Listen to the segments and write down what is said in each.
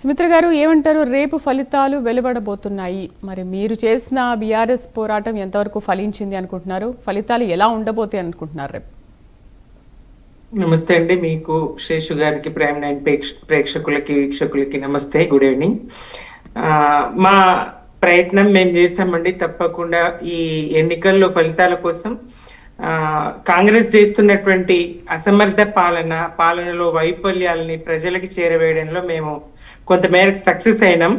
సుమిత్ర గారు ఏమంటారు? రేపు ఫలితాలు వెలువడబోతున్నాయి. మరి మీరు చేసిన బీఆర్ఎస్ పోరాటం ఎంతవరకు ఫలించింది అనుకుంటున్నారు? ఫలితాలు ఎలా ఉండబోతాయి అనుకుంటున్నారు రేపు? నమస్తే అండి. మీకు శేషు గారికి, ప్రైమ్ నైన్ ప్రేక్షకులకి వీక్షకులకి నమస్తే, గుడ్ ఈవినింగ్. మా ప్రయత్నం మేము చేస్తామండి. తప్పకుండా ఈ ఎన్నికల్లో ఫలితాల కోసం కాంగ్రెస్ చేస్తున్నటువంటి అసమర్థ పాలనలో వైఫల్యాలని ప్రజలకి చేరవేయడంలో మేము కొంతమేరకు సక్సెస్ అయినాం.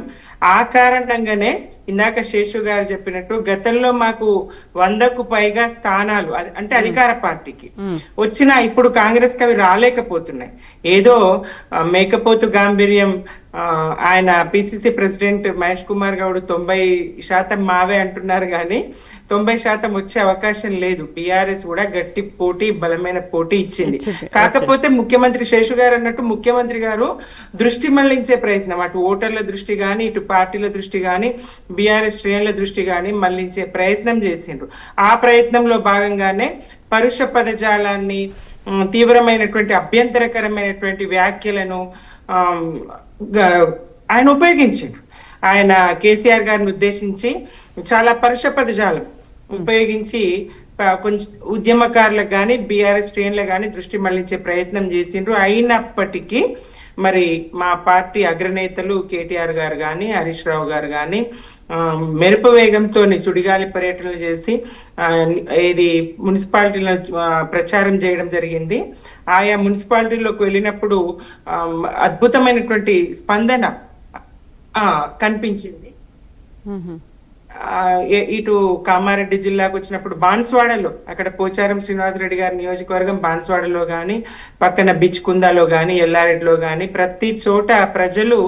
ఆ కారణంగానే ఇందాక శేషు గారు చెప్పినట్టు గతంలో మాకు 100కు పైగా స్థానాలు అంటే అధికార పార్టీకి వచ్చినా ఇప్పుడు కాంగ్రెస్ కి అవి రాలేకపోతున్నాయి. ఏదో మేకపోతు గాంభీర్యం ఆయన పిసిసి ప్రెసిడెంట్ మహేష్ కుమార్ గౌడ్ 90% మావే అంటున్నారు, కానీ 90% వచ్చే అవకాశం లేదు. బీఆర్ఎస్ కూడా గట్టి పోటీ, బలమైన పోటీ ఇచ్చింది. కాకపోతే ముఖ్యమంత్రి శేషు గారు అన్నట్టు ముఖ్యమంత్రి గారు దృష్టి మళ్లించే ప్రయత్నం, అటు ఓటర్ల దృష్టి గాని, ఇటు పార్టీల దృష్టి గాని, బీఆర్ఎస్ శ్రేణుల దృష్టి గాని మళ్లించే ప్రయత్నం చేసిండ్రు. ఆ ప్రయత్నంలో భాగంగానే పరుష పదజాలాన్ని, తీవ్రమైనటువంటి అభ్యంతరకరమైనటువంటి వ్యాఖ్యలను ఆయన ఉపయోగించారు. ఆయన కేసీఆర్ గారిని ఉద్దేశించి చాలా పరుష పదజాలం ఉపయోగించి కొంచెం ఉద్యమకారులకు కానీ, బీఆర్ఎస్ శ్రేణులకు కానీ దృష్టి మళ్లించే ప్రయత్నం చేసిండ్రు. అయినప్పటికీ మరి మా పార్టీ అగ్రనేతలు కేటీఆర్ గారు కానీ, హరీష్ రావు గారు కానీ మెరుపు వేగంతో సుడిగాలి పర్యటనలు చేసి ఇది మున్సిపాలిటీలో ప్రచారం చేయడం జరిగింది. ఆయా మున్సిపాలిటీలోకి వెళ్ళినప్పుడు అద్భుతమైనటువంటి స్పందన కనిపించింది. ఇటు కామారెడ్డి జిల్లాకు వచ్చినప్పుడు బాన్స్వాడలో, అక్కడ పోచారం శ్రీనివాసరెడ్డి గారి నియోజకవర్గం బాన్స్వాడలో కానీ, పక్కన బిచ్కుందాలో కానీ, ఎల్లారెడ్డిలో కానీ ప్రతి చోట ప్రజలు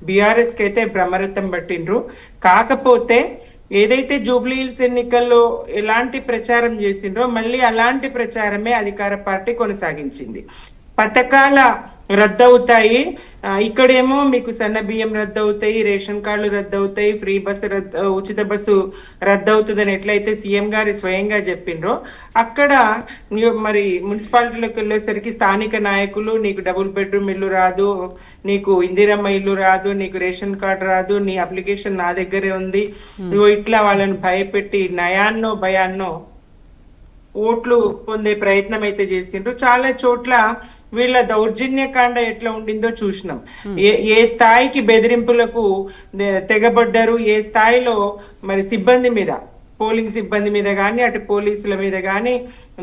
బీఆర్ఎస్ కి అయితే బ్రహ్మరథం పట్టిండ్రు. కాకపోతే ఏదైతే జూబ్లీహిల్స్ ఎన్నికల్లో ఎలాంటి ప్రచారం చేసిండ్రో మళ్ళీ అలాంటి ప్రచారమే అధికార పార్టీ కొనసాగించింది. పథకాల రద్దవుతాయి, ఇక్కడేమో మీకు సన్న బియ్యం రద్దవుతాయి, రేషన్ కార్డులు రద్దవుతాయి, ఫ్రీ బస్సు ఉచిత బస్సు రద్దవుతుందని ఎట్లయితే సీఎం గారు స్వయంగా చెప్పిండ్రో, అక్కడ మరి మున్సిపాలిటీలోకి వెళ్ళేసరికి స్థానిక నాయకులు నీకు డబుల్ బెడ్రూమ్ ఇల్లు రాదు, నీకు ఇందిరమ్మ ఇల్లు రాదు, నీకు రేషన్ కార్డు రాదు, నీ అప్లికేషన్ నా దగ్గరే ఉంది, నువ్వు ఇట్లా వాళ్ళని భయపెట్టి నయాన్నో భయాన్నో ఓట్లు పొందే ప్రయత్నం అయితే చేసిండ్రు. చాలా చోట్ల వీళ్ళ దౌర్జన్యకాండ ఎట్లా ఉండిందో చూసినాం. ఏ స్థాయికి బెదిరింపులకు తెగబడ్డారు, ఏ స్థాయిలో మరి సిబ్బంది మీద, పోలింగ్ సిబ్బంది మీద కానీ, అటు పోలీసుల మీద కానీ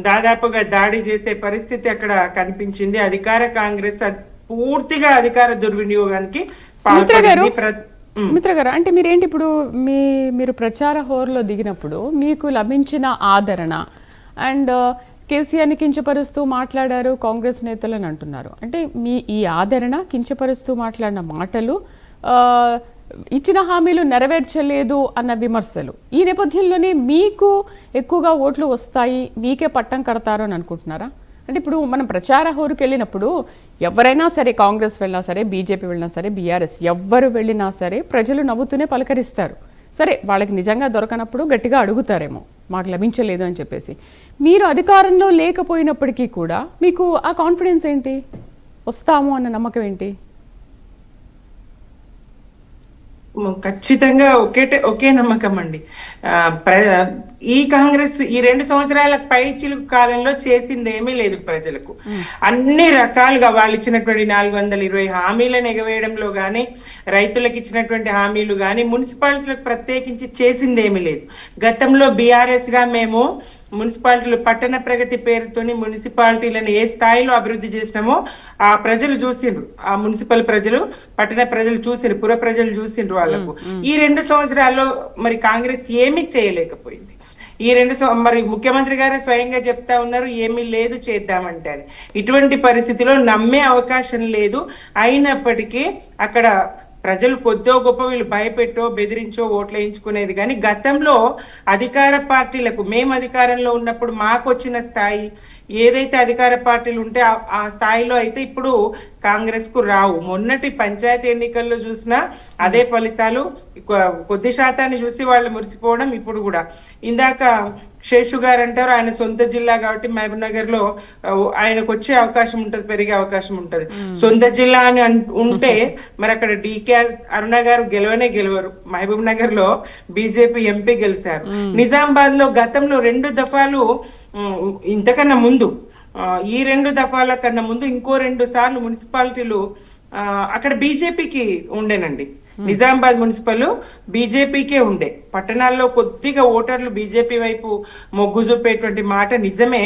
దాదాపుగా దాడి చేసే పరిస్థితి అక్కడ కనిపించింది. అధికార కాంగ్రెస్ పూర్తిగా అధికార దుర్వినియోగానికి సుమిత్ర గారు, అంటే మీరేంటి ఇప్పుడు మీరు ప్రచార హోరులో దిగినప్పుడు మీకు లభించిన ఆదరణ అండ్ కేసీఆర్ని కించపరుస్తూ మాట్లాడారు కాంగ్రెస్ నేతలని అంటున్నారు. అంటే మీ ఈ ఆదరణ, కించపరుస్తూ మాట్లాడిన మాటలు, ఇచ్చిన హామీలు నెరవేర్చలేదు అన్న విమర్శలు, ఈ నేపథ్యంలోనే మీకు ఎక్కువగా ఓట్లు వస్తాయి, మీకే పట్టం కడతారు అని అనుకుంటున్నారా? అంటే ఇప్పుడు మనం ప్రచార హోరుకి వెళ్ళినప్పుడు ఎవరైనా సరే, కాంగ్రెస్ వెళ్ళినా సరే, బీజేపీ వెళ్ళినా సరే, బీఆర్ఎస్ ఎవ్వరు వెళ్ళినా సరే ప్రజలు నవ్వుతూనే పలకరిస్తారు. సరే, వాళ్ళకి నిజంగా దొరకనప్పుడు గట్టిగా అడుగుతారేమో మాకు లభించలేదు అని చెప్పేసి. మీరు అధికారంలో లేకపోయినప్పటికీ కూడా మీకు ఆ కాన్ఫిడెన్స్ ఏంటి, వస్తాము అన్న నమ్మకం ఏంటి? ఖచ్చితంగా ఒకే నమ్మకం అండి. ఈ కాంగ్రెస్ ఈ 2 సంవత్సరాల పై చిలుకు కాలంలో చేసింది ఏమీ లేదు ప్రజలకు. అన్ని రకాలుగా వాళ్ళు ఇచ్చినటువంటి 420 హామీలను ఎగవేయడంలో గానీ, రైతులకు ఇచ్చినటువంటి హామీలు గానీ, మున్సిపాలిటీలకు ప్రత్యేకించి చేసింది ఏమీ లేదు. గతంలో బీఆర్ఎస్ గా మేము మున్సిపాలిటీలు పట్టణ ప్రగతి పేరుతోని మున్సిపాలిటీలను ఏ స్థాయిలో అభివృద్ధి చేసినామో ఆ ప్రజలు చూసిండ్రు, ఆ మున్సిపల్ ప్రజలు, పట్టణ ప్రజలు చూసిండ్రు, పుర ప్రజలు చూసిండ్రు. వాళ్ళకు ఈ 2 సంవత్సరాల్లో మరి కాంగ్రెస్ ఏమీ చేయలేకపోయింది. ఈ 2 మరి ముఖ్యమంత్రి గారే స్వయంగా చెప్తా ఉన్నారు ఏమీ లేదు చేద్దామంటే. ఇటువంటి పరిస్థితిలో నమ్మే అవకాశం లేదు. అయినప్పటికీ అక్కడ ప్రజలు కొద్దో గొప్ప వీళ్ళు భయపెట్టో బెదిరించో ఓట్లు వేయించుకునేది. కానీ గతంలో అధికార పార్టీలకు, మేము అధికారంలో ఉన్నప్పుడు మాకు వచ్చిన స్థాయి ఏదైతే అధికార పార్టీలు ఉంటే ఆ స్థాయిలో అయితే ఇప్పుడు కాంగ్రెస్ కు రావు. మొన్నటి పంచాయతీ ఎన్నికల్లో చూసినా అదే ఫలితాలు, కొద్ది శాతాన్ని చూసి వాళ్ళు మురిసిపోవడం ఇప్పుడు కూడా. ఇందాక శేషు గారు అంటారు ఆయన సొంత జిల్లా కాబట్టి మహబూబ్ నగర్ లో ఆయనకు వచ్చే అవకాశం ఉంటది, పెరిగే అవకాశం ఉంటది. సొంత జిల్లా అని ఉంటే మరి అక్కడ డికే అరుణ గారు గెలవరు. మహబూబ్ నగర్ లో బీజేపీ ఎంపీ గెలిచారు. నిజామాబాద్ లో గతంలో 2 దఫాలు, ఇంతకన్నా ముందు ఈ 2 దఫాల కన్నా ముందు ఇంకో 2 సార్లు మున్సిపాలిటీలు అక్కడ బీజేపీకి ఉండేనండి. నిజామాబాద్ మున్సిపల్ బీజేపీకే ఉండే. పట్టణాల్లో కొద్దిగా ఓటర్లు బీజేపీ వైపు మొగ్గు చూపేటువంటి మాట నిజమే,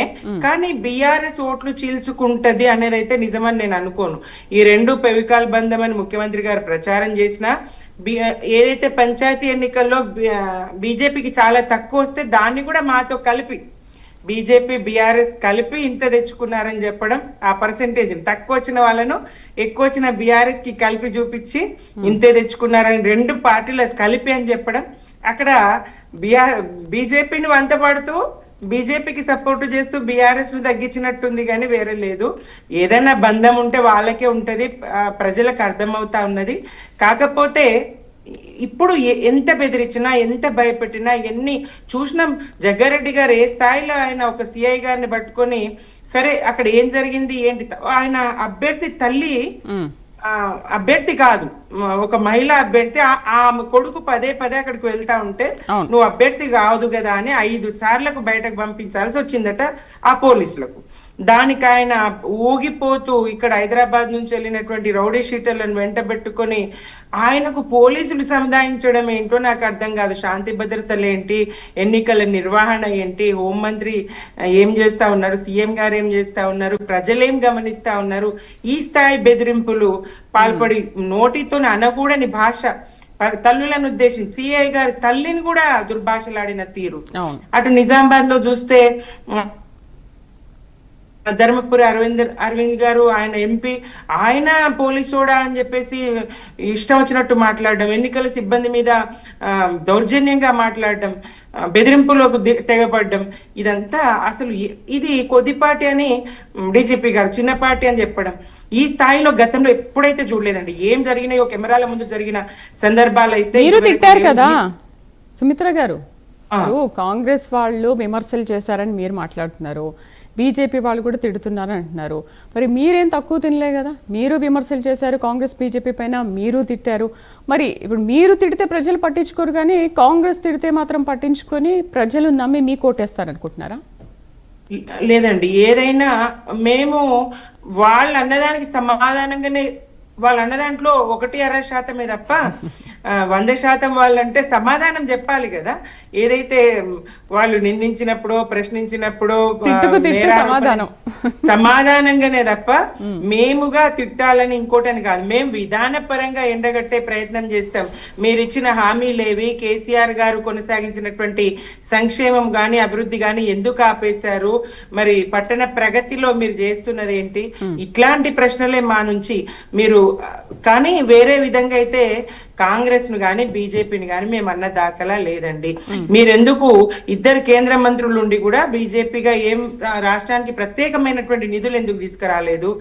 కానీ బీఆర్ఎస్ ఓట్లు చీల్చుకుంటది అనేది అయితే నిజమని నేను అనుకోను. ఈ 2 పెవికాల్ బంధం అని ముఖ్యమంత్రి గారు ప్రచారం చేసినా, ఏదైతే పంచాయతీ ఎన్నికల్లో బీజేపీకి చాలా తక్కువ వస్తే దాన్ని కూడా మాతో కలిపి బీజేపీ బీఆర్ఎస్ కలిపి ఇంత తెచ్చుకున్నారని చెప్పడం, ఆ పర్సెంటేజ్ తక్కువ వచ్చిన వాళ్ళను ఎక్కువ వచ్చిన బీఆర్ఎస్ కి కలిపి చూపించి ఇంతే తెచ్చుకున్నారని 2 పార్టీలు కలిపి అని చెప్పడం, అక్కడ బీజేపీని వంతపడుతూ బీజేపీకి సపోర్ట్ చేస్తూ బీఆర్ఎస్ ను తగ్గించినట్టుంది కానీ వేరే లేదు. ఏదైనా బంధం ఉంటే వాళ్ళకే ఉంటది, ప్రజలకు అర్థమవుతా ఉన్నది. కాకపోతే ఇప్పుడు ఎంత బెదిరించినా, ఎంత భయపెట్టినా, ఎన్ని చూసినాం. జగ్గారెడ్డి గారు ఏ స్థాయిలో ఆయన ఒక సిఐ గారిని పట్టుకొని, సరే అక్కడ ఏం జరిగింది ఏంటి, ఆయన అభ్యర్థి తల్లి అభ్యర్థి కాదు, ఒక మహిళా అభ్యర్థి, ఆ కొడుకు పదే అక్కడికి వెళ్తా ఉంటే నువ్వు అభ్యర్థి కాదు కదా అని 5 సార్లకు బయటకు పంపించాల్సి వచ్చిందట ఆ పోలీసులకు. దానికి ఆయన ఊగిపోతూ ఇక్కడ హైదరాబాద్ నుంచి వెళ్ళినటువంటి రౌడీ షీటర్లను వెంట పెట్టుకొని ఆయనకు పోలీసులు సముదాయించడం ఏంటో నాకు అర్థం కాదు. శాంతి భద్రతలు ఏంటి, ఎన్నికల నిర్వహణ ఏంటి, హోంమంత్రి ఏం చేస్తా ఉన్నారు, సీఎం గారు ఏం చేస్తా ఉన్నారు, ప్రజలేం గమనిస్తా ఉన్నారు, ఈ స్థాయి బెదిరింపులు పాల్పడి నోటితో అనకూడని భాష, తల్లులను ఉద్దేశించి సిఐ గారి తల్లిని కూడా దుర్భాషలాడిన తీరు. అటు నిజామాబాద్ లో చూస్తే ధర్మపురి అరవింద్ గారు, ఆయన ఎంపీ, ఆయన పోలీసోడా అని చెప్పేసి ఇష్టం వచ్చినట్టు మాట్లాడడం, ఎన్నికల సిబ్బంది మీద దౌర్జన్యంగా మాట్లాడడం, బెదిరింపులకు తెగపడడం, ఇదంతా అసలు ఇది కొద్దిపాటి అని డీజీపీ గారు చిన్న పార్టీ అని చెప్పడం, ఈ స్థాయిలో గతంలో ఎప్పుడైతే చూడలేదండి. ఏం జరిగినాయో కెమెరాల ముందు జరిగిన సందర్భాలు అయితే తిట్టారు కదా సుమిత్ర గారు. కాంగ్రెస్ వాళ్ళు విమర్శలు చేశారని మీరు మాట్లాడుతున్నారు, బీజేపీ వాళ్ళు కూడా తిడుతున్నారు అంటున్నారు. మరి మీరేం తక్కువ తినలే కదా, మీరు విమర్శలు చేశారు కాంగ్రెస్ బీజేపీ పైన, మీరు తిట్టారు. మరి ఇప్పుడు మీరు తిడితే ప్రజలు పట్టించుకోరు, కానీ కాంగ్రెస్ తిడితే మాత్రం పట్టించుకొని ప్రజలు నమ్మి మీకు ఓటేస్తారు అనుకుంటున్నారా? లేదండి, ఏదైనా మేము వాళ్ళు అన్నదానికి సమాధానంగానే, వాళ్ళు అన్న దాంట్లో 1.5% తప్ప 100% వాళ్ళంటే సమాధానం చెప్పాలి కదా. ఏదైతే వాళ్ళు నిందించినప్పుడు, ప్రశ్నించినప్పుడు సమాధానంగానే తప్ప మేముగా తిట్టాలని ఇంకోటని కాదు. మేము విధానపరంగా ఎండగట్టే ప్రయత్నం చేస్తాం. మీరు ఇచ్చిన హామీలేవి, కేసీఆర్ గారు కొనసాగించినటువంటి సంక్షేమం గాని అభివృద్ధి గాని ఎందుకు ఆపేశారు, మరి పట్టణ ప్రగతిలో మీరు చేస్తున్నది ఏంటి, ఇట్లాంటి ప్రశ్నలే మా నుంచి మీరు. కానీ వేరే విధంగా అయితే కాంగ్రెస్ ను గాని బీజేపీని గాని మేము అన్న దాఖలా లేదండి. మీరెందుకు 2 కేంద్ర మంత్రులు ఉండి కూడా బీజేపీగా ఏం రాష్ట్రానికి ప్రత్యేకమైనటువంటి నిధులు ఎందుకు తీసుకురాలేదు,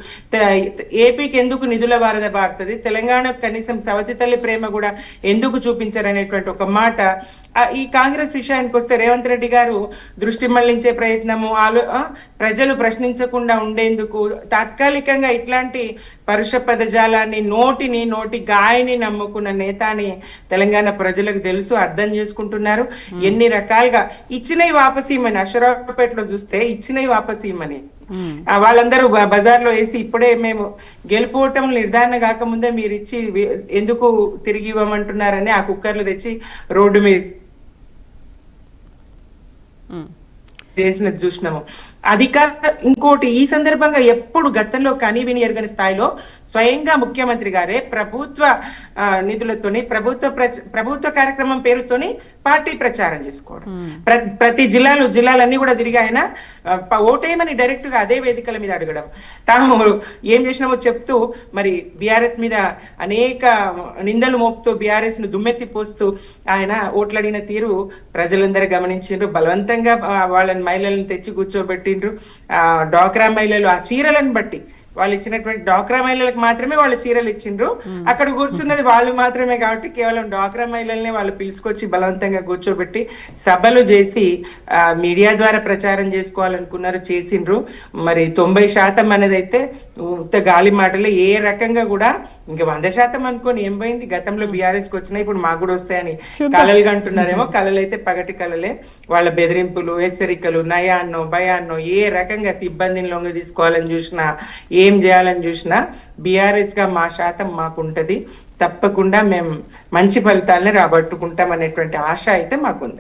ఏపీకి ఎందుకు నిధుల వారద బారుతుంది, తెలంగాణకు కనీసం సవతి తల్లి ప్రేమ కూడా ఎందుకు చూపించారనేటువంటి ఒక మాట. ఈ కాంగ్రెస్ విషయానికి వస్తే రేవంత్ రెడ్డి గారు దృష్టి మళ్లించే ప్రయత్నము, ప్రజలు ప్రశ్నించకుండా ఉండేందుకు తాత్కాలికంగా ఇట్లాంటి పరుష పదజాలాన్ని, నోటి గాయని నమ్ముకున్న నేత అని తెలంగాణ ప్రజలకు తెలుసు, అర్థం చేసుకుంటున్నారు. ఎన్ని రకాలుగా ఇచ్చినవి వాపసీమని, అశ్వరావుపేటలో చూస్తే ఇచ్చినవి వాపసీమని వాళ్ళందరూ బజార్లో వేసి, ఇప్పుడే మేము గెలుపోవటం నిర్ధారణ కాకముందే మీరు ఇచ్చి ఎందుకు తిరిగి ఇవ్వమంటున్నారని ఆ కుక్కర్లు తెచ్చి రోడ్డు మీద చేసినది చూసినాము. ఇంకోటి ఈ సందర్భంగా ఎప్పుడు గతంలో కని విని ఎరగని స్థాయిలో స్వయంగా ముఖ్యమంత్రి గారే ప్రభుత్వ నిధులతోని, ప్రభుత్వ కార్యక్రమం పేరుతోని పార్టీ ప్రచారం చేసుకోవడం, ప్రతి జిల్లాలన్నీ కూడా తిరిగి ఆయన ఓటేయమని డైరెక్ట్ గా అదే వేదికల మీద అడగడం, తాము ఏం చేసినామో చెప్తూ మరి బీఆర్ఎస్ మీద అనేక నిందలు మోపుతూ బీఆర్ఎస్ ను దుమ్మెత్తి పోస్తూ ఆయన ఓట్లడిన తీరు ప్రజలందరూ గమనించారు. బలవంతంగా వాళ్ళని మహిళలను తెచ్చి కూర్చోబెట్టిండ్రు. డ్వాక్రా మహిళలు ఆ చీరలను బట్టి వాళ్ళు ఇచ్చినటువంటి డ్వాక్రా మహిళలకు మాత్రమే వాళ్ళు చీరలు ఇచ్చిండ్రు. అక్కడ కూర్చున్నది వాళ్ళు మాత్రమే కాబట్టి కేవలం డ్వాక్రా మహిళల్ని వాళ్ళు పిలుచుకొచ్చి బలవంతంగా కూర్చోబెట్టి సభలు చేసి మీడియా ద్వారా ప్రచారం చేసుకోవాలనుకున్నారు, చేసిండ్రు. మరి 90% అనేది అయితే ఉత్త గాలి మాటలే. ఏ రకంగా కూడా ఇంకా 100% అనుకోని ఏం పోయింది, గతంలో బీఆర్ఎస్ కి వచ్చినాయి ఇప్పుడు మాకు కూడా వస్తాయని కలలుగా అంటున్నారేమో. కలలు అయితే పగటి కలలే. వాళ్ళ బెదిరింపులు, హెచ్చరికలు, నయాన్నో భయాన్నో ఏ రకంగా సిబ్బందిని లొంగ తీసుకోవాలని చూసినా, ఏం చేయాలని చూసినా బీఆర్ఎస్ గా మా శాతం మాకుంటది. తప్పకుండా మేము మంచి ఫలితాలని రాబట్టుకుంటాం అనేటువంటి ఆశ అయితే మాకుంది.